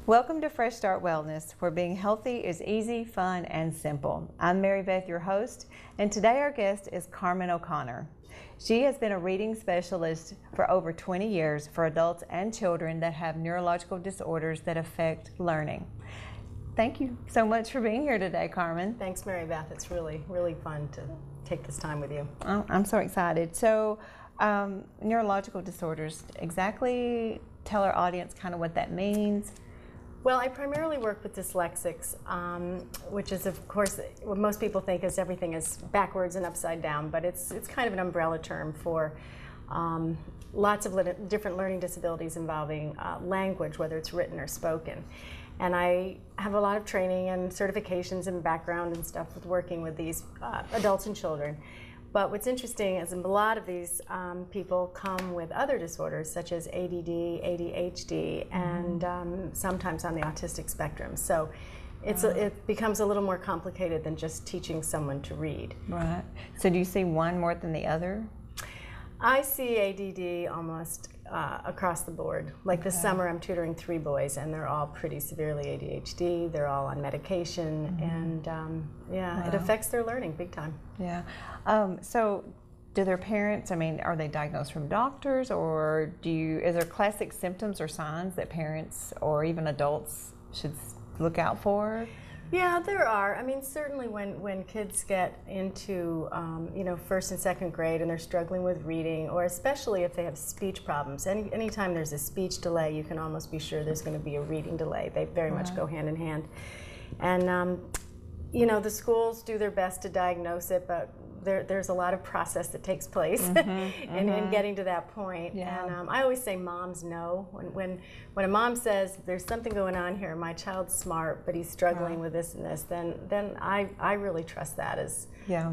Welcome to Fresh Start Wellness, where being healthy is easy, fun, and simple. I'm Mary Beth, your host, and today our guest is Carmen O'Connor. She has been a reading specialist for over 20 years for adults and children that have neurological disorders that affect learning. Thank you so much for being here today, Carmen. Thanks, Mary Beth. It's really, really fun to take this time with you. Oh, I'm so excited. So, neurological disorders, exactly tell our audience kind of what that means. Well, I primarily work with dyslexics, which is, of course, what most people think is everything is backwards and upside down, but it's kind of an umbrella term for lots of different learning disabilities involving language, whether it's written or spoken. And I have a lot of training and certifications and background and stuff with working with these adults and children. But what's interesting is a lot of these people come with other disorders such as ADD, ADHD, and sometimes on the autistic spectrum. So it becomes a little more complicated than just teaching someone to read. Right. So do you see one more than the other? I see ADD almost across the board. Like this summer I'm tutoring 3 boys and they're all pretty severely ADHD. They're all on medication and yeah, it affects their learning big time. Yeah. So do their parents, I mean, are they diagnosed from doctors, or is there classic symptoms or signs that parents or even adults should look out for? Yeah, there are. I mean, certainly when kids get into, you know, 1st and 2nd grade and they're struggling with reading, or especially if they have speech problems, anytime there's a speech delay, you can almost be sure there's going to be a reading delay. They very much go hand in hand. And, you know, the schools do their best to diagnose it, but there's a lot of process that takes place in getting to that point. Yeah. And I always say moms know. When a mom says there's something going on here, my child's smart, but he's struggling with this and this, then I really trust that as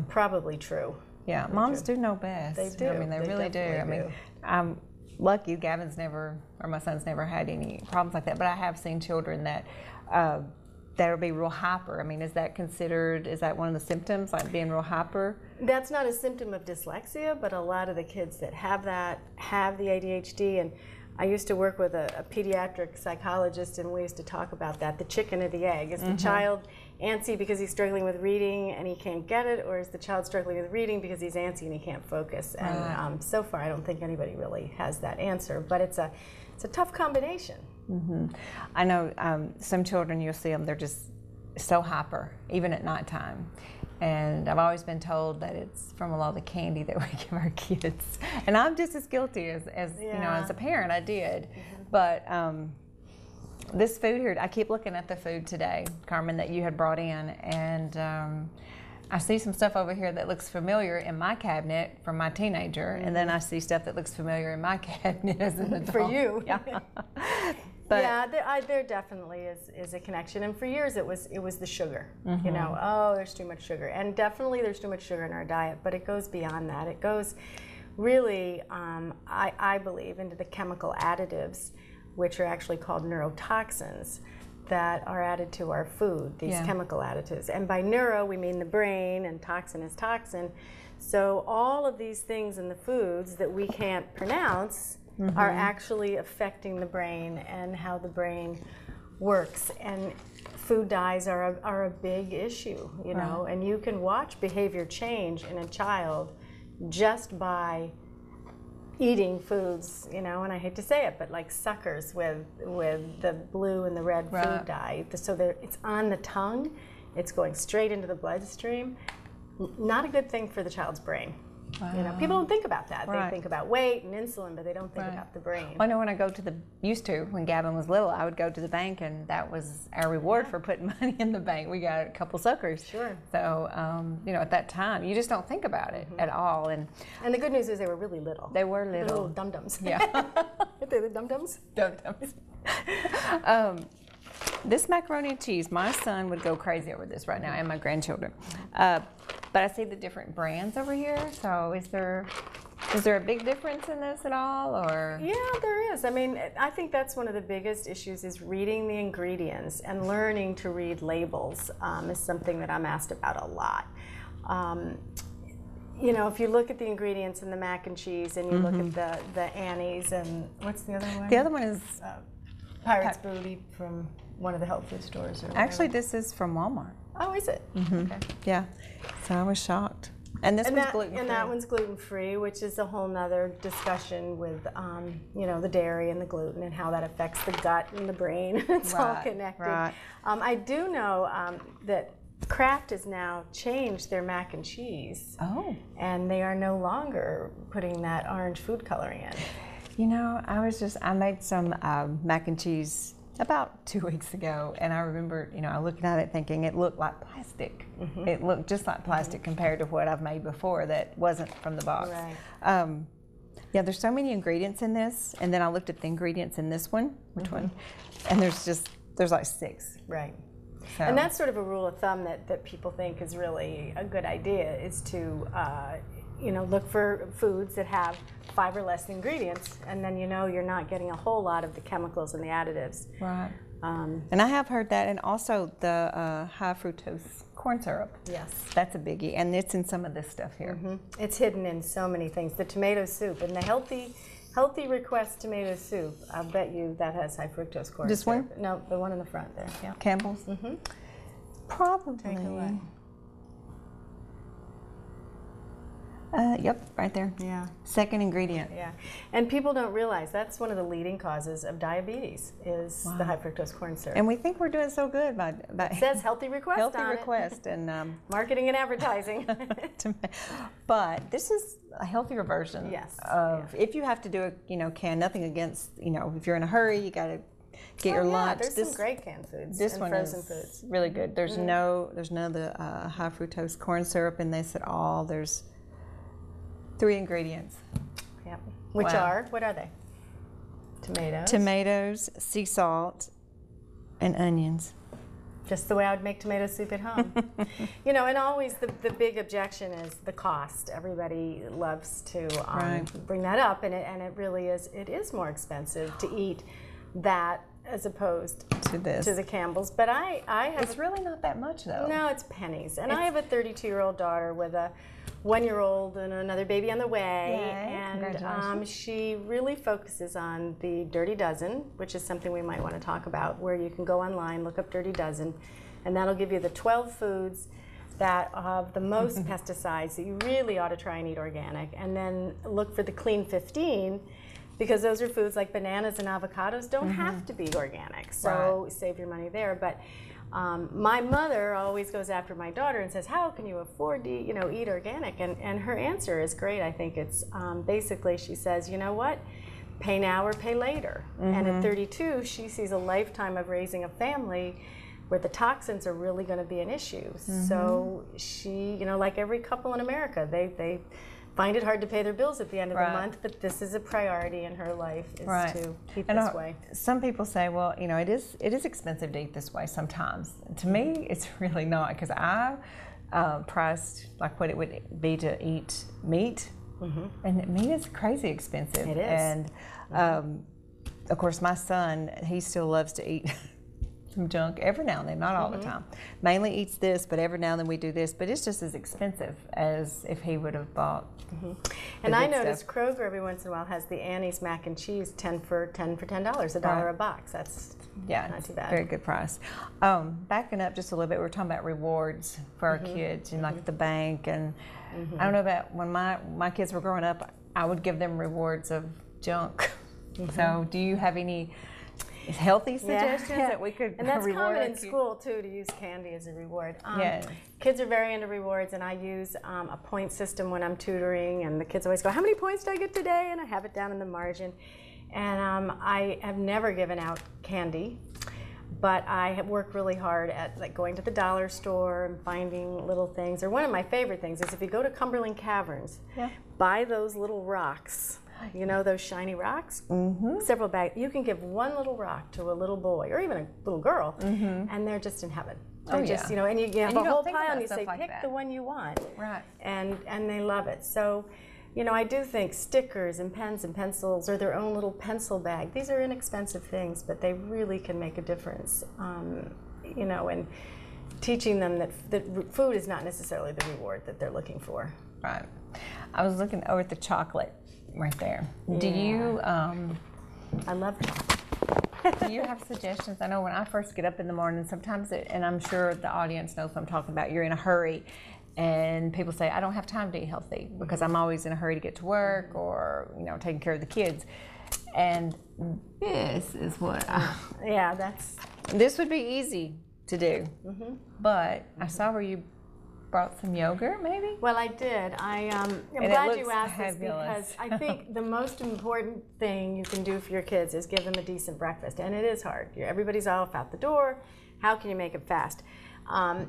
probably true. Yeah, moms do know best. They do. I mean, they really do. I mean, I'm lucky my son's never had any problems like that, but I have seen children that that'll be real hyper. I mean, is that one of the symptoms, like being real hyper? That's not a symptom of dyslexia, but a lot of the kids that have that have the ADHD. And I used to work with a pediatric psychologist, and we used to talk about that, the chicken or the egg. Is the child antsy because he's struggling with reading and he can't get it, or is the child struggling with reading because he's antsy and he can't focus? And so far, I don't think anybody really has that answer, but it's a tough combination. I know some children, you'll see them, they're just so hyper, even at nighttime. And I've always been told that it's from a lot of the candy that we give our kids. And I'm just as guilty as you know, as a parent, I did. But this food here, I keep looking at the food today, Carmen, that you had brought in, and I see some stuff over here that looks familiar in my cabinet from my teenager, and then I see stuff that looks familiar in my cabinet as an adult. For you. Yeah. But yeah, there definitely is a connection, and for years it was the sugar. You know, oh, there's too much sugar, and definitely there's too much sugar in our diet. But it goes beyond that. It goes really, I believe, into the chemical additives, which are actually called neurotoxins, that are added to our food. These chemical additives, and by neuro we mean the brain, and toxin is toxin. So all of these things in the foods that we can't pronounce are actually affecting the brain and how the brain works. And food dyes are a big issue, you know, and you can watch behavior change in a child just by eating foods, you know, and I hate to say it, but like suckers with the blue and the red food dye. So it's on the tongue, it's going straight into the bloodstream. Not a good thing for the child's brain. You know, people don't think about that. They think about weight and insulin, but they don't think about the brain. I know when I used to, when Gavin was little, I would go to the bank, and that was our reward for putting money in the bank. We got a couple suckers. Sure. So, you know, at that time, you just don't think about it at all. And the good news is they were really little. They were little. Little dum-dums. Yeah. They're the dum-dums? Dum-dums. This macaroni and cheese, my son would go crazy over this right now, and my grandchildren. But I see the different brands over here. So is there a big difference in this at all, or? Yeah, there is. I mean, I think that's one of the biggest issues, is reading the ingredients and learning to read labels is something that I'm asked about a lot. You know, if you look at the ingredients in the mac and cheese, and you look at the Annie's, and what's the other one? The other one is Pirate's Booty from one of the health food stores. Or actually, this is from Walmart. Oh, is it? Okay. Yeah. So I was shocked. And this one's gluten-free. And that one's gluten-free, which is a whole nother discussion with, you know, the dairy and the gluten and how that affects the gut and the brain. It's all connected. Right. I do know that Kraft has now changed their mac and cheese. Oh. And they are no longer putting that orange food coloring in. You know, I made some mac and cheese about 2 weeks ago, and I remember, you know, looking at it thinking it looked like plastic. It looked just like plastic compared to what I've made before that wasn't from the box. Right. Yeah, there's so many ingredients in this, and then I looked at the ingredients in this one, which one, and there's like 6. Right. So. And that's sort of a rule of thumb that people think is really a good idea, is to you know, look for foods that have 5 or less ingredients, and then you know you're not getting a whole lot of the chemicals and the additives. Right. And I have heard that, and also the high fructose corn syrup. Yes. That's a biggie, and it's in some of this stuff here. It's hidden in so many things. The tomato soup and the healthy request tomato soup, I'll bet you that has high fructose corn syrup. This one? No, the one in the front there. Yeah. Campbell's? Probably. Take it away. Yep, right there. Yeah. Second ingredient. Yeah. And people don't realize that's one of the leading causes of diabetes is the high fructose corn syrup. And we think we're doing so good by it says healthy request healthy on request it. and marketing and advertising. But this is a healthier version. Yes. Of if you have to do a can, nothing against, if you're in a hurry, you got to get your lunch. There's some great canned foods. This and one frozen is foods. really good. There's none of the high fructose corn syrup in this at all. There's 3 ingredients. Yep. Which are, what are they? Tomatoes, sea salt, and onions. Just the way I would make tomato soup at home. And always the big objection is the cost. Everybody loves to bring that up, and it really is. It is more expensive to eat that as opposed to this, to the Campbell's. But I have. It's really not that much though. No, it's pennies. And I have a 32-year-old daughter with a 1-year-old and another baby on the way. Yay. And she really focuses on the Dirty Dozen, which is something we might want to talk about, where you can go online, look up Dirty Dozen, and that'll give you the 12 foods that have the most pesticides that you really ought to try and eat organic. And then look for the Clean 15, because those are foods like bananas and avocados don't have to be organic, so save your money there. But my mother always goes after my daughter and says, how can you afford to eat organic? And her answer is great. I think it's basically, she says, you know what, pay now or pay later. And at 32, she sees a lifetime of raising a family where the toxins are really going to be an issue. So she, like every couple in America, they find it hard to pay their bills at the end of the month, but this is a priority in her life, is to eat this way. Some people say, well, it is expensive to eat this way sometimes. To me, it's really not, because I priced like what it would be to eat meat, and meat is crazy expensive. It is. And of course, my son, he still loves to eat some junk every now and then, not all the time. Mainly eats this, but every now and then we do this. But it's just as expensive as if he would have bought. And I noticed Kroger every once in a while has the Annie's mac and cheese, $10 for $10, $1 a box. That's not too bad. Very good price. Backing up just a little bit, we were talking about rewards for our kids, and like the bank. And I don't know about when my kids were growing up, I would give them rewards of junk. So do you have any healthy suggestions that we could reward? And that's common in school too, to use candy as a reward. Kids are very into rewards, and I use a point system when I'm tutoring, and the kids always go, how many points did I get today? And I have it down in the margin. And I have never given out candy, but I have worked really hard at going to the dollar store and finding little things. Or one of my favorite things is if you go to Cumberland Caverns, buy those little rocks. Those shiny rocks? Several bags. You can give one little rock to a little boy or even a little girl, and they're just in heaven. They're just, and you have a whole pile, and you say, pick the one you want. Right. And they love it. So, I do think stickers and pens and pencils, or their own little pencil bag, these are inexpensive things, but they really can make a difference, and teaching them that food is not necessarily the reward that they're looking for. Right. I was looking over at the chocolate right there. Do you? I love chocolate. Do you have suggestions? I know when I first get up in the morning, sometimes, and I'm sure the audience knows what I'm talking about, you're in a hurry. And people say, I don't have time to eat healthy because I'm always in a hurry to get to work or, you know, taking care of the kids. And this is what this would be easy to do. But I saw where you brought some yogurt, maybe? Well, I did. I'm glad you asked this because I think the most important thing you can do for your kids is give them a decent breakfast. And it is hard. Everybody's off out the door. How can you make it fast?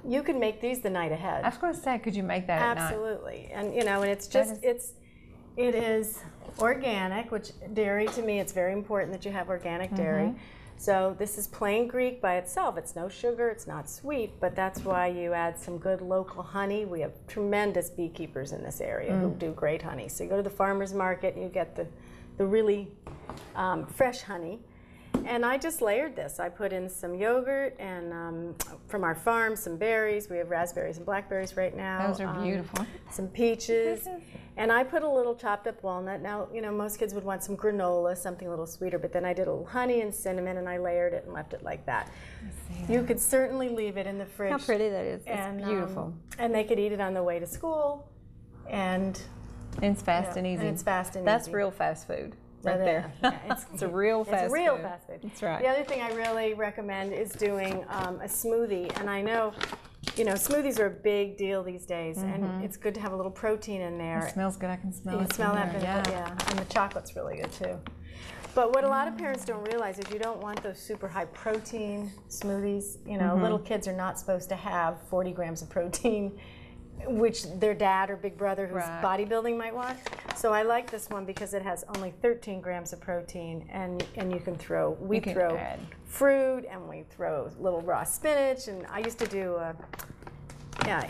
You can make these the night ahead. I was going to say, could you make that at night? Absolutely. And, you know, and it's just, it is organic, which dairy, to me, it's very important that you have organic dairy. So this is plain Greek by itself. It's no sugar, it's not sweet, but that's why you add some good local honey. We have tremendous beekeepers in this area who do great honey. So you go to the farmer's market and you get the really fresh honey. And I just layered this. I put in some yogurt and from our farm, some berries. We have raspberries and blackberries right now. Those are beautiful. Some peaches. And I put a little chopped up walnut. Now, you know, most kids would want some granola, something a little sweeter, but then I did a little honey and cinnamon and I layered it and left it like that. You could certainly leave it in the fridge. How pretty that is. It's beautiful. And they could eat it on the way to school. And it's fast and easy. And it's fast and That's easy. real fast food. Right there. It's a real fast food. It's real fast food. That's right. The other thing I really recommend is doing a smoothie. And I know, you know, smoothies are a big deal these days, and it's good to have a little protein in there. It smells good. I can smell it. You smell that, and the chocolate's really good too. But what a lot of parents don't realize is you don't want those super high protein smoothies. You know, little kids are not supposed to have 40 grams of protein, which their dad or big brother who's bodybuilding might want. So I like this one because it has only 13 grams of protein, and you can throw, we throw fruit, and we throw little raw spinach, and I used to do,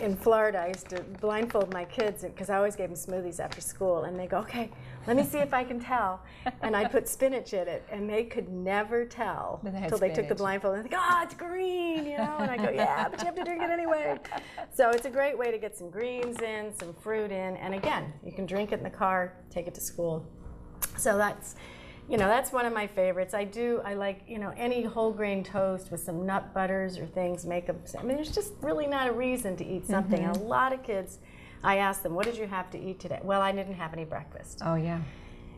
in Florida, I used to blindfold my kids because I always gave them smoothies after school, and they go, okay, let me see if I can tell. And I put spinach in it, and they could never tell until they took the blindfold. And they go, oh, it's green, you know? And I go, yeah, but you have to drink it anyway. So it's a great way to get some greens in, some fruit in, and again, you can drink it in the car, take it to school. So that's, you know, that's one of my favorites. I like, you know, any whole grain toast with some nut butters or things, I mean, there's just really not a reason to eat something. And a lot of kids, I ask them, what did you have to eat today? Well, I didn't have any breakfast. Oh, yeah.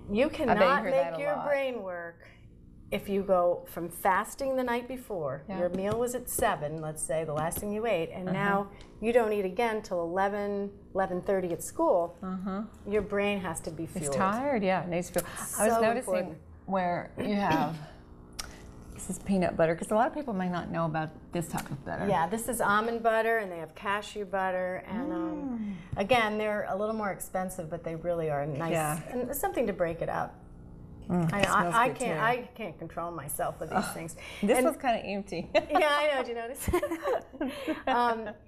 You cannot make your brain work if you go from fasting the night before. Your meal was at 7, let's say, the last thing you ate, and now you don't eat again till 11:30 at school. Your brain has to be fueled. It's tired, it needs to feel. I was noticing where you have, this is peanut butter, because a lot of people may not know about this type of butter. Yeah, this is almond butter, and they have cashew butter, and again, they're a little more expensive, but they really are nice, and something to break it up. I can't control myself with these things. This one's kind of empty. Yeah, I know. Did you notice?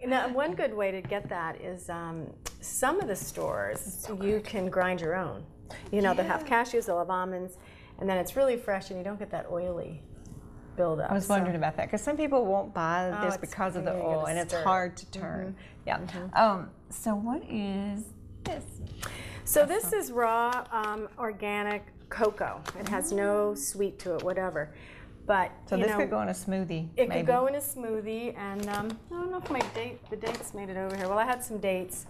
Now, one good way to get that is some of the stores you can grind your own. You know, they'll have cashews, they'll have almonds, and then it's really fresh, and you don't get that oily buildup. I was wondering about that because some people won't buy this because of the oil, and it's hard to turn. So what is this? So this is raw organic cocoa. It has no sweet to it, whatever. But so this could go in a smoothie. It could go in a smoothie, and I don't know if the dates made it over here. Well, I had some dates,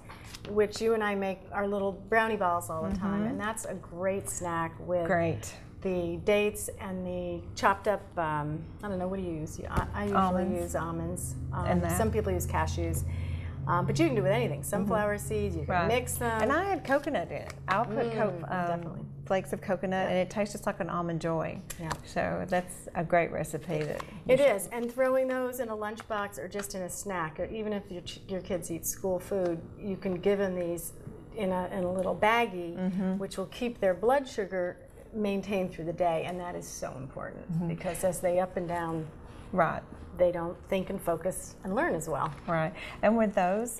which you and I make our little brownie balls all the time, and that's a great snack with the dates and the chopped up. I don't know, what do you use? I usually use almonds. And some people use cashews. But you can do it with anything. Sunflower seeds, you can mix them. And I had coconut in it. I'll put flakes of coconut, and it tastes just like an almond joy. So that's a great recipe. It is, and throwing those in a lunchbox or just in a snack, or even if your kids eat school food, you can give them these in a little baggie, which will keep their blood sugar maintained through the day, and that is so important because as they up and down, they don't think and focus and learn as well. And with those,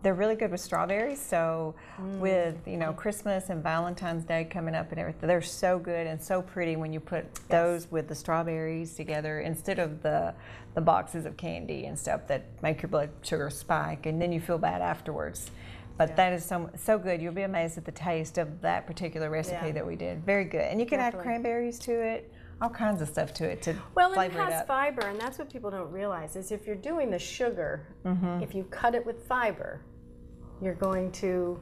they're really good with strawberries. So with, you know, Christmas and Valentine's Day coming up and everything, they're so good and so pretty when you put those with the strawberries together instead of the boxes of candy and stuff that make your blood sugar spike, and then you feel bad afterwards. But that is so good. You'll be amazed at the taste of that particular recipe that we did. Very good. And you can add cranberries to it. all kinds of stuff to it to well, flavor it has up. fiber, and that's what people don't realize is if you're doing the sugar, if you cut it with fiber, you're going to,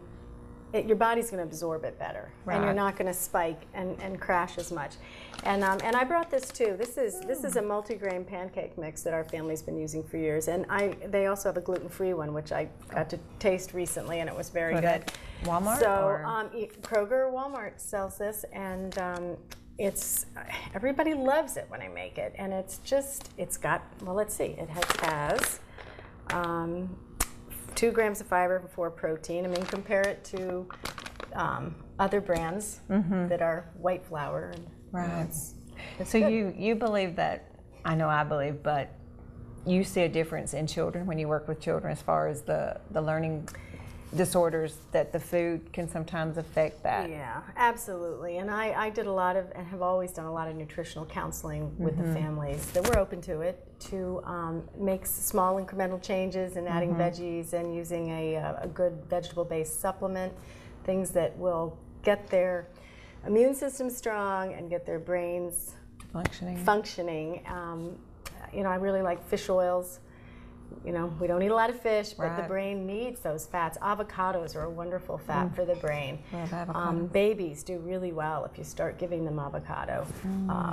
your body's going to absorb it better, and you're not going to spike and crash as much. And I brought this too. This is a multigrain pancake mix that our family's been using for years, and they also have a gluten-free one, which I got to taste recently, and it was very good. Walmart? So Kroger or Walmart sells this, and it's everybody loves it when I make it, and it's got, well, let's see, it has 2 grams of fiber and 4 protein. I mean, compare it to other brands that are white flour. And, right. it's so good. you believe that, I know I believe, but you see a difference in children when you work with children as far as the learning disorders, that the food can sometimes affect that. Yeah, absolutely. And I did a lot of, and have always done a lot of nutritional counseling with the families that were open to it, to make small incremental changes in adding veggies and using a good vegetable-based supplement, things that will get their immune system strong and get their brains functioning. You know, I really like fish oils. You know, we don't eat a lot of fish, but the brain needs those fats. Avocados are a wonderful fat for the brain. Babies do really well if you start giving them avocado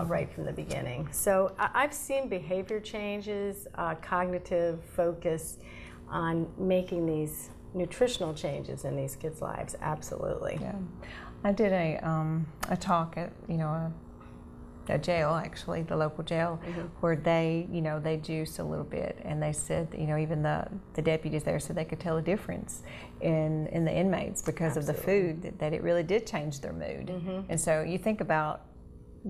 right from the beginning. So I've seen behavior changes, cognitive focus on making these nutritional changes in these kids' lives. Absolutely. Yeah, I did a talk at a jail, actually, the local jail, where they juiced a little bit, and they said, even the deputies there said they could tell a difference in the inmates because of the food, that it really did change their mood. And so you think about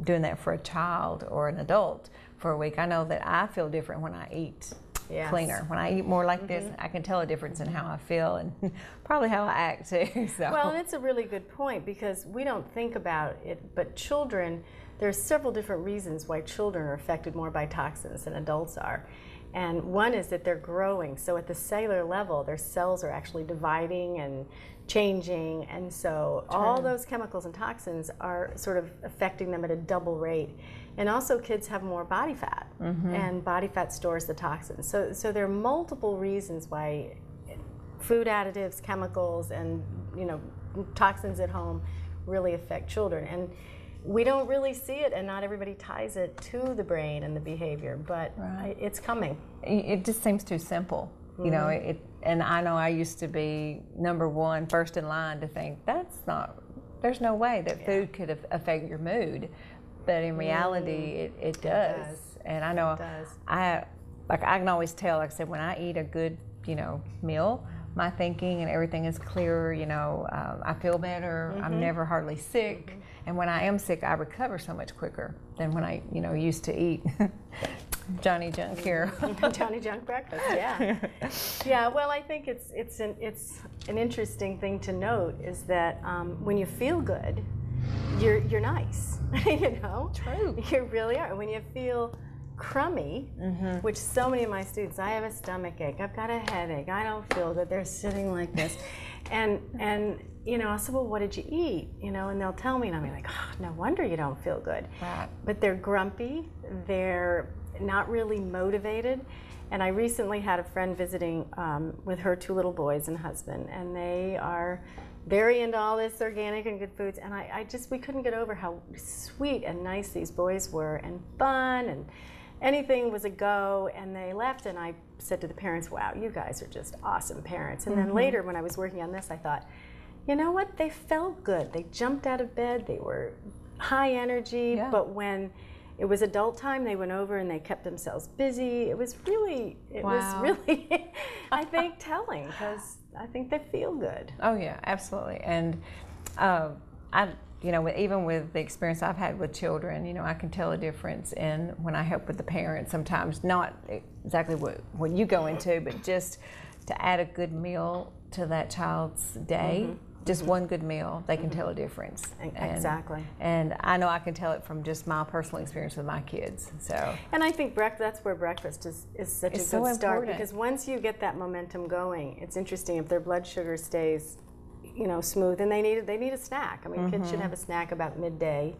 doing that for a child or an adult for a week. I know that I feel different when I eat cleaner. When I eat more like this, I can tell a difference in how I feel and probably how I act too. So. Well, and it's a really good point, because we don't think about it, but children, there's several different reasons why children are affected more by toxins than adults are. And one is that they're growing, so at the cellular level, their cells are actually dividing and changing, and so all those chemicals and toxins are sort of affecting them at a double rate. And also, kids have more body fat, and body fat stores the toxins. So there are multiple reasons why food additives, chemicals, and toxins at home really affect children. And we don't really see it, and not everybody ties it to the brain and the behavior, but it's coming. It just seems too simple, you know. And I know I used to be number one, first in line, to think there's no way that food could affect your mood, but in reality, it does. And I know I can always tell. Like I said, when I eat a good meal, my thinking and everything is clearer. I feel better. I'm never hardly sick. And when I am sick, I recover so much quicker than when I, used to eat Johnny Junk here. Johnny Junk breakfast, yeah. Yeah, well, I think it's an interesting thing to note is that when you feel good, you're nice, True. You really are. When you feel crummy, which so many of my students, I have a stomach ache, I've got a headache, I don't feel good, they're sitting like this. And I said, well, what did you eat? And they'll tell me, and I'm like, oh, no wonder you don't feel good. Right. But they're grumpy, they're not really motivated. And I recently had a friend visiting with her 2 little boys and husband, and they are very into all this organic and good foods. And we couldn't get over how sweet and nice these boys were, and fun, and anything was a go. And they left, and I said to the parents, wow, you guys are just awesome parents. And then later, when I was working on this, I thought, you know what? They felt good. They jumped out of bed. They were high energy. But when it was adult time, they went over and they kept themselves busy. It was really, I think, telling, because I think they feel good. Oh yeah, absolutely. And even with the experience I've had with children, I can tell a difference in when I help with the parents. Sometimes not exactly what you go into, but just to add a good meal to that child's day. Just one good meal, they can tell a difference. Exactly. And I know I can tell it from just my personal experience with my kids. So. And I think that's where breakfast is such a good start, because once you get that momentum going, it's interesting if their blood sugar stays, smooth, and they need a snack. I mean, kids should have a snack about midday,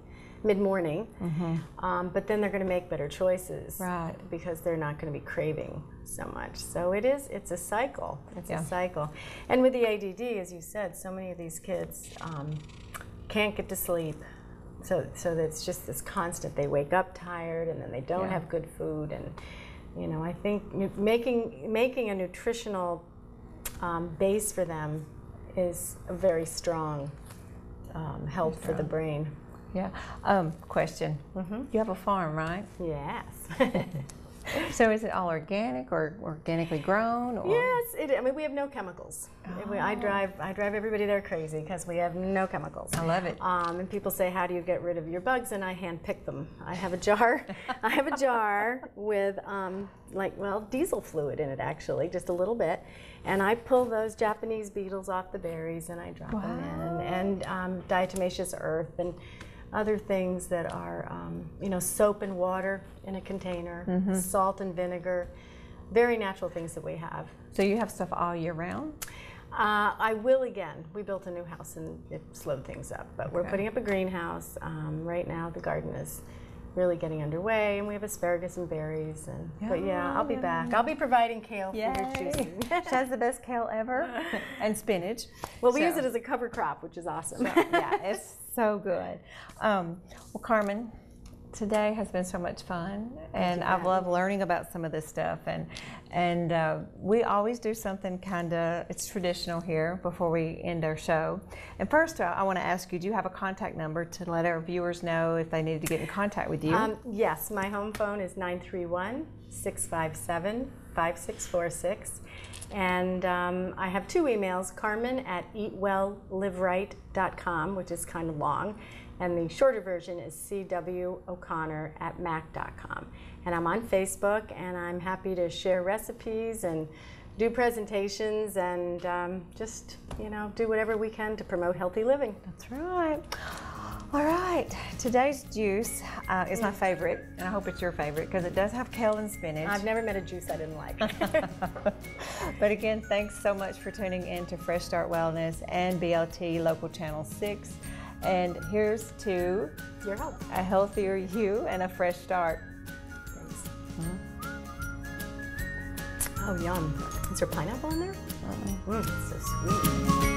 mid-morning, but then they're going to make better choices, right? Because they're not going to be craving so much. So it's a cycle. It's a cycle. And with the ADD, as you said, so many of these kids can't get to sleep. So it's just this constant. They wake up tired, and then they don't have good food. And you know, I think making a nutritional base for them is a very strong help for the brain. Yeah. Question. You have a farm, right? Yes. So is it all organic or organically grown? Or? Yes, I mean, we have no chemicals. I drive everybody there crazy because we have no chemicals. I love it. And people say, how do you get rid of your bugs? And I hand pick them. I have a jar. I have a jar with diesel fluid in it, actually, just a little bit. And I pull those Japanese beetles off the berries and I drop them in, and diatomaceous earth and other things that are, you know, soap and water in a container, salt and vinegar, very natural things that we have. So you have stuff all year round? I will again. We built a new house and it slowed things up, but we're putting up a greenhouse. Right now the garden is really getting underway, and we have asparagus and berries. And but yeah, I'll be back. I'll be providing kale for your choosing. She has the best kale ever, and spinach. Well, we use it as a cover crop, which is awesome. So, yeah, it's so good. Well, Carmen, today has been so much fun, and I've loved learning about some of this stuff. And we always do something it's traditional here before we end our show. And first, I want to ask you, do you have a contact number to let our viewers know if they needed to get in contact with you? Yes, my home phone is 931-657-5646. And I have two emails, carmen@eatwellliveright.com, which is kind of long. And the shorter version is cwoconnor@mac.com. And I'm on Facebook, and I'm happy to share recipes and do presentations and just, you know, do whatever we can to promote healthy living. That's right. All right, today's juice is my favorite, and I hope it's your favorite because it does have kale and spinach. I've never met a juice I didn't like. But again, thanks so much for tuning in to Fresh Start Wellness and BLT Local Channel 6. And here's to your health, a healthier you and a fresh start. Thanks. Oh, yum. Is there pineapple in there? It's so sweet.